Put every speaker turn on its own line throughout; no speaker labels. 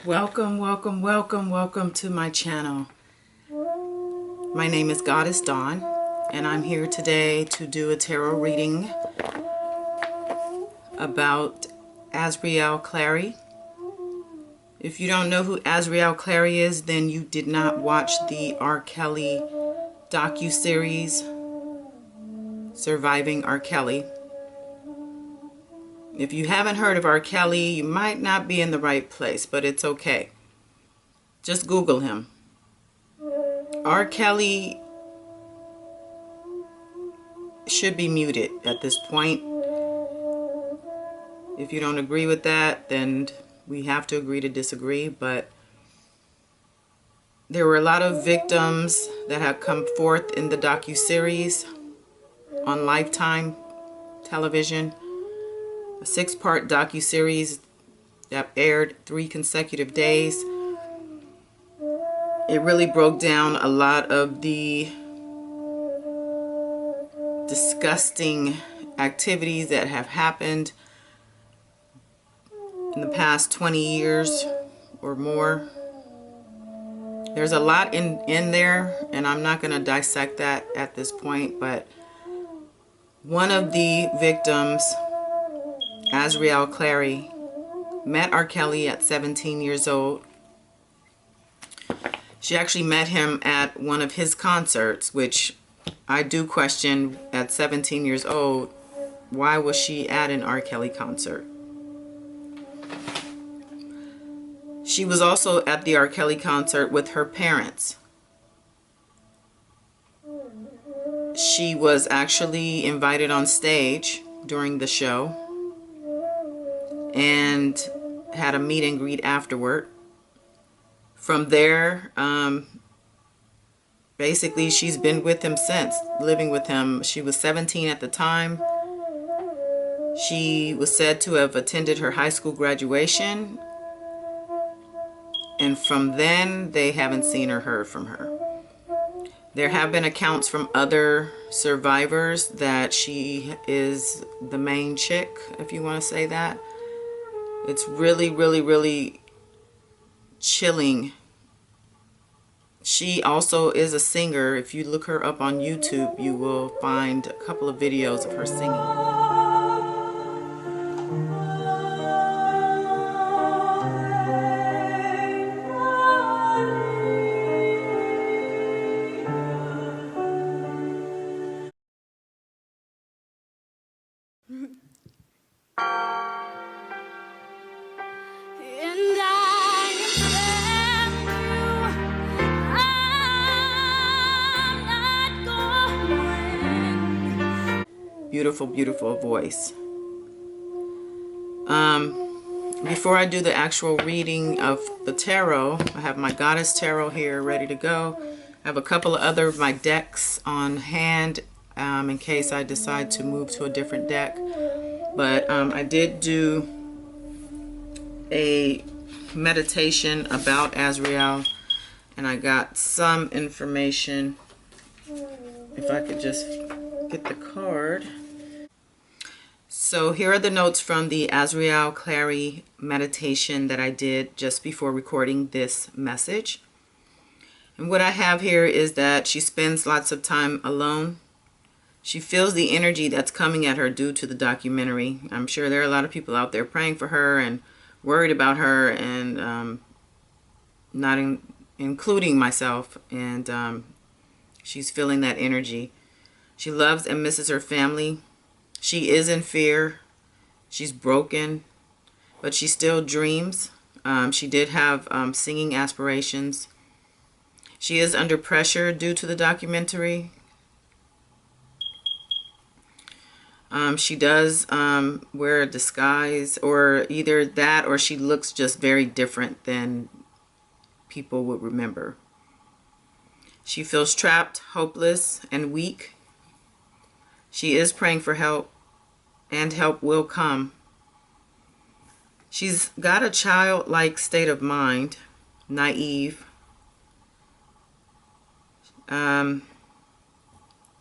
Welcome, welcome, welcome, welcome to my channel. My name is Goddess Dawn, and I'm here today to do a tarot reading about AZRIEL Clary. If you don't know who AZRIEL Clary is, then you did not watch the R. Kelly docu-series, Surviving R. Kelly. If you haven't heard of R. Kelly, you might not be in the right place, but it's okay. Just Google him. R. Kelly should be muted at this point. If you don't agree with that, then we have to agree to disagree. But there were a lot of victims that have come forth in the docu-series on Lifetime television. A 6-part docu-series that aired 3 consecutive days. It really broke down a lot of the disgusting activities that have happened in the past 20 years or more. There's a lot in there, and I'm not going to dissect that at this point, but one of the victims, AZRIEL Clary, met R. Kelly at 17 years old. She actually met him at one of his concerts, which I do question at 17 years old. Why was she at an R. Kelly concert? She was also at the R. Kelly concert with her parents. She was actually invited on stage during the show and had a meet and greet afterward. From there, basically she's been with him since, living with him. She was 17 at the time. She was said to have attended her high school graduation, and from then they haven't seen or heard from her. There have been accounts from other survivors that she is the main chick, if you want to say that. It's really, really, really chilling. She also is a singer. If you look her up on YouTube, you will find a couple of videos of her singing. Beautiful, beautiful voice. Before I do the actual reading of the tarot, I have my Goddess Tarot here ready to go. I have a couple of other of my decks on hand in case I decide to move to a different deck. But I did do a meditation about AZRIEL, and I got some information. If I could just get the card. So here are the notes from the AZRIEL Clary meditation that I did just before recording this message. And what I have here is that she spends lots of time alone. She feels the energy that's coming at her due to the documentary. I'm sure there are a lot of people out there praying for her and worried about her, and including myself. And she's feeling that energy. She loves and misses her family. She is in fear. She's broken, but she still dreams. She did have singing aspirations. She is under pressure due to the documentary. She does wear a disguise, or either that or she looks just very different than people would remember. She feels trapped, hopeless, and weak. She is praying for help, and help will come. She's got a childlike state of mind, naive.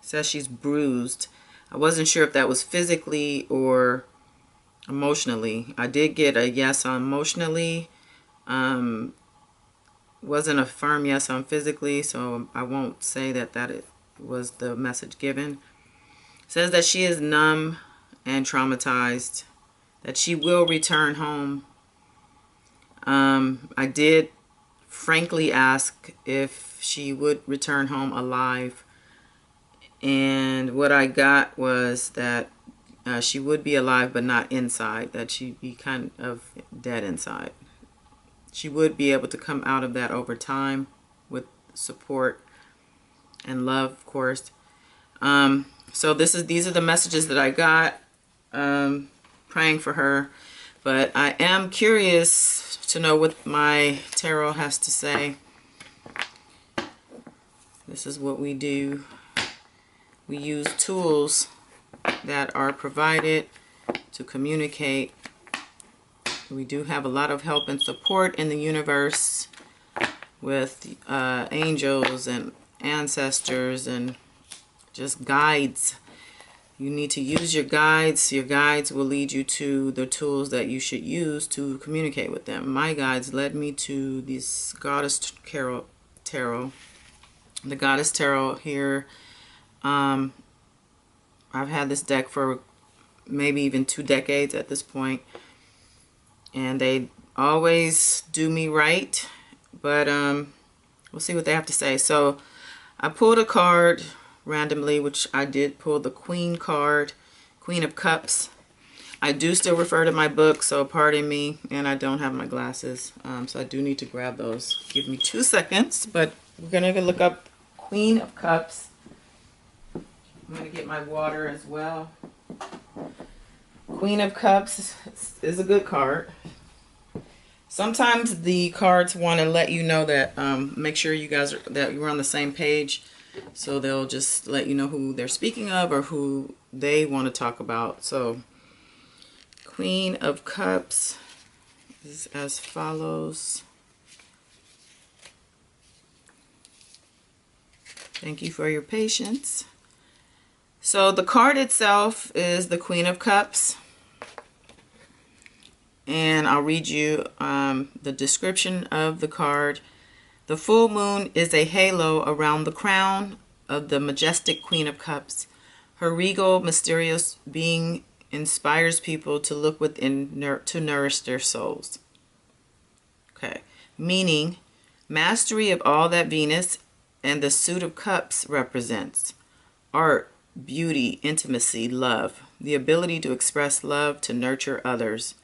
Says she's bruised. I wasn't sure if that was physically or emotionally. I did get a yes on emotionally, Wasn't a firm yes on physically, so I won't say that it was the message given. It says that she is numb and traumatized, that she will return home. I did frankly ask if she would return home alive, and what I got was that she would be alive but not inside, that she'd be kind of dead inside. She would be able to come out of that over time with support and love, of course. So these are the messages that I got, praying for her. But I am curious to know what my tarot has to say. This is what we do. We use tools that are provided to communicate. We do have a lot of help and support in the universe with angels and ancestors and just guides. You need to use your guides. Your guides will lead you to the tools that you should use to communicate with them. My guides led me to this Goddess Tarot. The Goddess Tarot here. I've had this deck for maybe even 2 decades at this point, and they always do me right, but we'll see what they have to say. So I pulled a card randomly, which I did pull the Queen card, Queen of Cups. I do still refer to my book, so pardon me, and I don't have my glasses, so I do need to grab those. Give me 2 seconds, but we're gonna look up Queen of Cups. I'm gonna get my water as well. Queen of Cups is a good card. Sometimes the cards want to let you know that, make sure you guys that you're on the same page. So they'll just let you know who they're speaking of or who they want to talk about. So Queen of Cups is as follows. Thank you for your patience. So the card itself is the Queen of Cups. And I'll read you the description of the card. The full moon is a halo around the crown of the majestic Queen of Cups. Her regal, mysterious being inspires people to look within to nourish their souls. Okay. Meaning, mastery of all that Venus and the suit of cups represents. Art, beauty, intimacy, love. The ability to express love, to nurture others.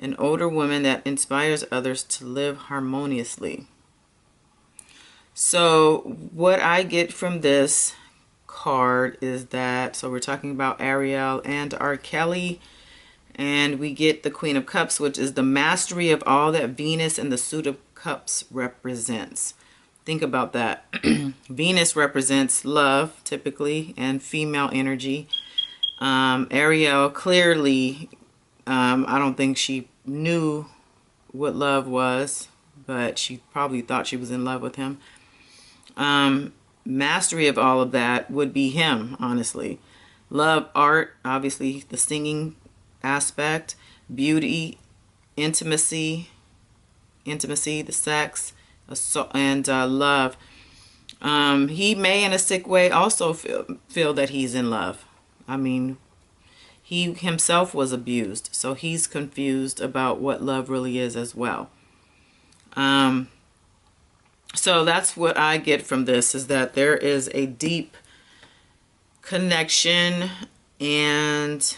An older woman that inspires others to live harmoniously. So what I get from this card is that, so we're talking about Ariel and R. Kelly, and we get the Queen of Cups, which is the mastery of all that Venus and the suit of cups represents. Think about that. Venus represents love, typically, and female energy. Ariel clearly, I don't think she knew what love was, but she probably thought she was in love with him. Mastery of all of that would be him, honestly. Love, art, obviously the singing aspect, beauty, intimacy, the sex, and love. He may, in a sick way, also feel that he's in love. I mean, he himself was abused, so he's confused about what love really is as well. So that's what I get from this, is that there is a deep connection, and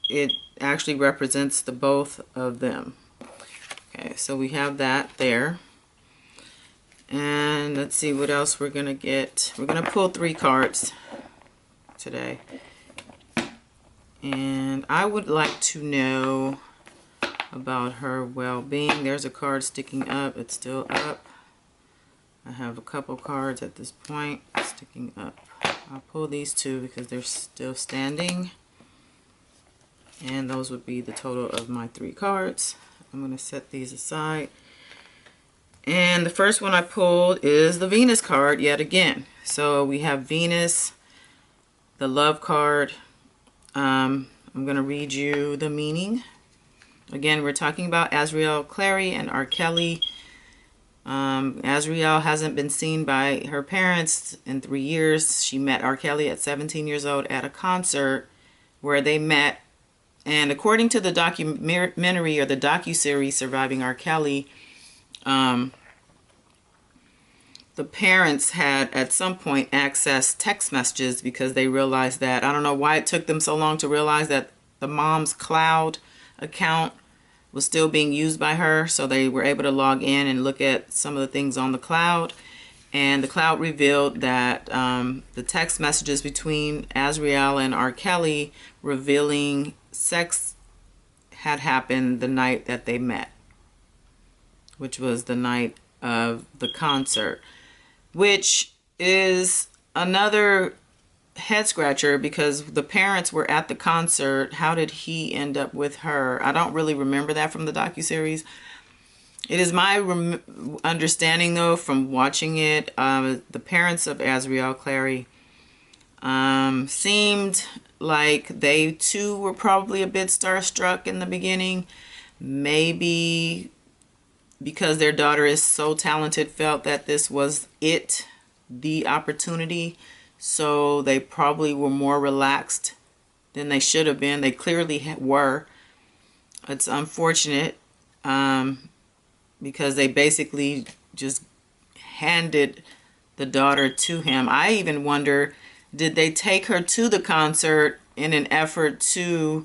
it actually represents the both of them. Okay, so we have that there. And let's see what else we're going to get. We're going to pull 3 cards today. And I would like to know about her well-being. There's a card sticking up. It's still up. I have a couple cards at this point sticking up. I'll pull these 2 because they're still standing. And those would be the total of my 3 cards. I'm going to set these aside. And the first one I pulled is the Venus card yet again. So we have Venus, the love card. I'm going to read you the meaning. Again, we're talking about AZRIEL Clary and R. Kelly. AZRIEL hasn't been seen by her parents in 3 years. She met R. Kelly at 17 years old at a concert where they met. And according to the documentary or the docuseries Surviving R. Kelly, the parents had at some point accessed text messages because they realized that, I don't know why it took them so long to realize that the mom's cloud account was still being used by her. So they were able to log in and look at some of the things on the cloud. And the cloud revealed that the text messages between AZRIEL and R. Kelly revealing sex had happened the night that they met, which was the night of the concert, which is another head scratcher because the parents were at the concert. How did he end up with her? I don't really remember that from the docuseries. It is my understanding, though, from watching it, the parents of AZRIEL Clary seemed like they too were probably a bit starstruck in the beginning. Maybe because their daughter is so talented, felt that this was it, the opportunity. So they probably were more relaxed than they should have been. They clearly were. It's unfortunate because they basically just handed the daughter to him. I even wonder, did they take her to the concert in an effort to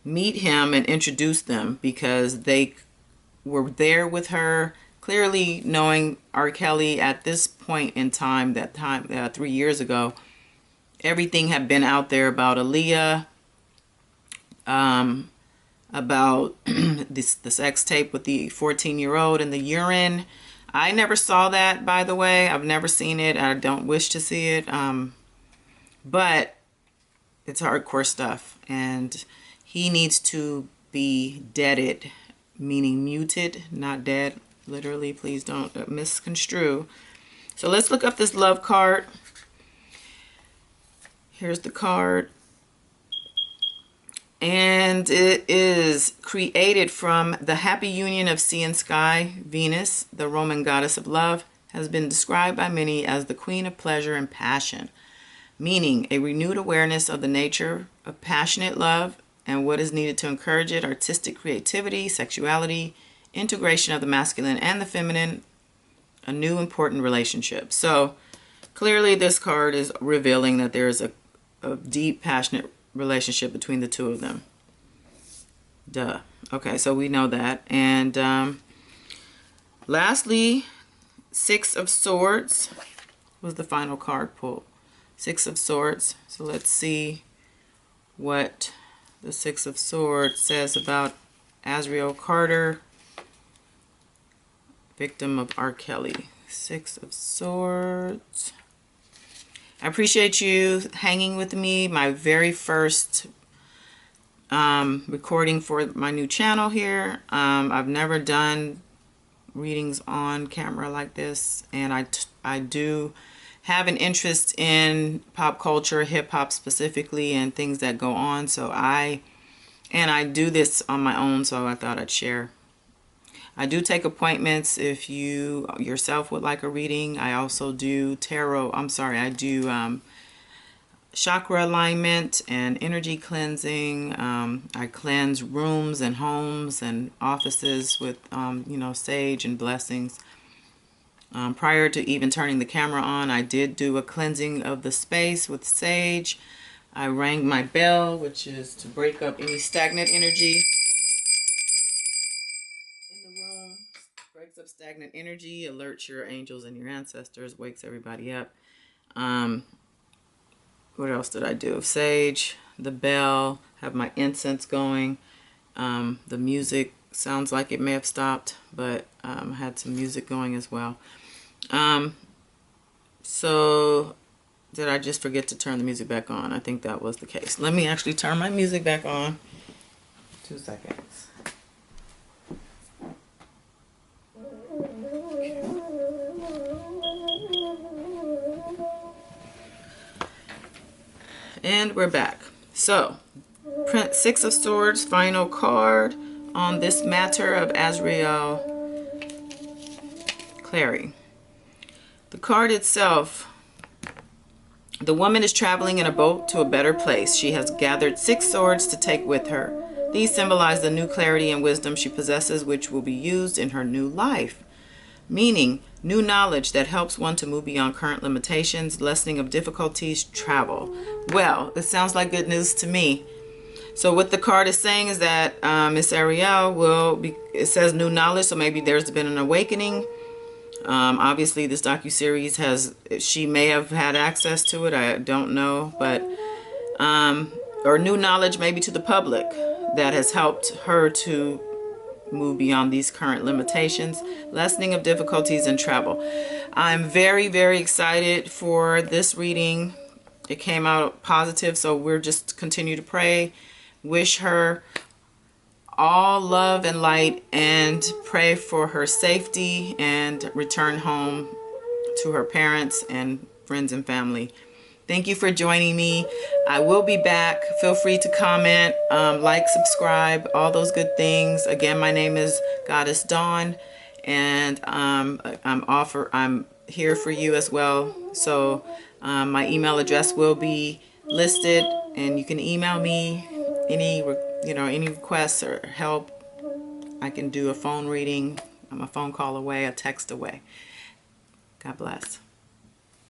meet him and introduce them? Because they were there with her, clearly knowing R. Kelly at this point in time, 3 years ago, everything had been out there about Aaliyah, about the sex tape with the 14-year-old and the urine. I never saw that, by the way. I've never seen it. I don't wish to see it. But it's hardcore stuff. And he needs to be deaded, meaning muted, not dead. Literally, please don't misconstrue. So let's look up this love card. Here's the card. And it is created from the happy union of sea and sky. Venus, the Roman goddess of love, has been described by many as the queen of pleasure and passion, meaning a renewed awareness of the nature of passionate love and what is needed to encourage it: artistic creativity, sexuality, integration of the masculine and the feminine, a new important relationship. So clearly this card is revealing that there is a deep, passionate relationship between the two of them. Duh. Okay, so we know that. And lastly, Six of Swords was the final card pulled. Six of Swords. So let's see what the Six of Swords says about AZRIEL Carter, victim of R. Kelly. Six of Swords. I appreciate you hanging with me. My very first recording for my new channel here. I've never done readings on camera like this, and I do have an interest in pop culture, hip-hop specifically, and things that go on. So I do this on my own, so I thought I'd share. I do take appointments if you yourself would like a reading. I also do tarot. I do chakra alignment and energy cleansing. I cleanse rooms and homes and offices with, sage and blessings. Prior to even turning the camera on, I did do a cleansing of the space with sage. I rang my bell, which is to break up any stagnant energy in the room. Breaks up stagnant energy, alerts your angels and your ancestors, wakes everybody up. What else did I do? Sage, the bell, have my incense going. The music sounds like it may have stopped, but I had some music going as well. So did I just forget to turn the music back on? I think that was the case. Let me actually turn my music back on. 2 seconds. And we're back. So, Six of Swords, final card on this matter of Azriel Clary. The card itself: the woman is traveling in a boat to a better place. She has gathered 6 swords to take with her. These symbolize the new clarity and wisdom she possesses, which will be used in her new life. Meaning, new knowledge that helps one to move beyond current limitations, lessening of difficulties, travel. Well, it sounds like good news to me. So what the card is saying is that Miss Azriel will be, it says new knowledge, so maybe there's been an awakening. Obviously this docuseries she may have had access to it, I don't know, but or new knowledge maybe to the public that has helped her to move beyond these current limitations, lessening of difficulties and travel. I'm very, very excited for this reading. It came out positive, so we're just continue to pray, wish her all love and light, and pray for her safety and return home to her parents and friends and family. Thank you for joining me. I will be back. Feel free to comment, like, subscribe, all those good things. Again, my name is Goddess Dawn, and I'm here for you as well. So my email address will be listed, and you can email me any requests or help. I can do a phone reading. I'm a phone call away, a text away. God bless.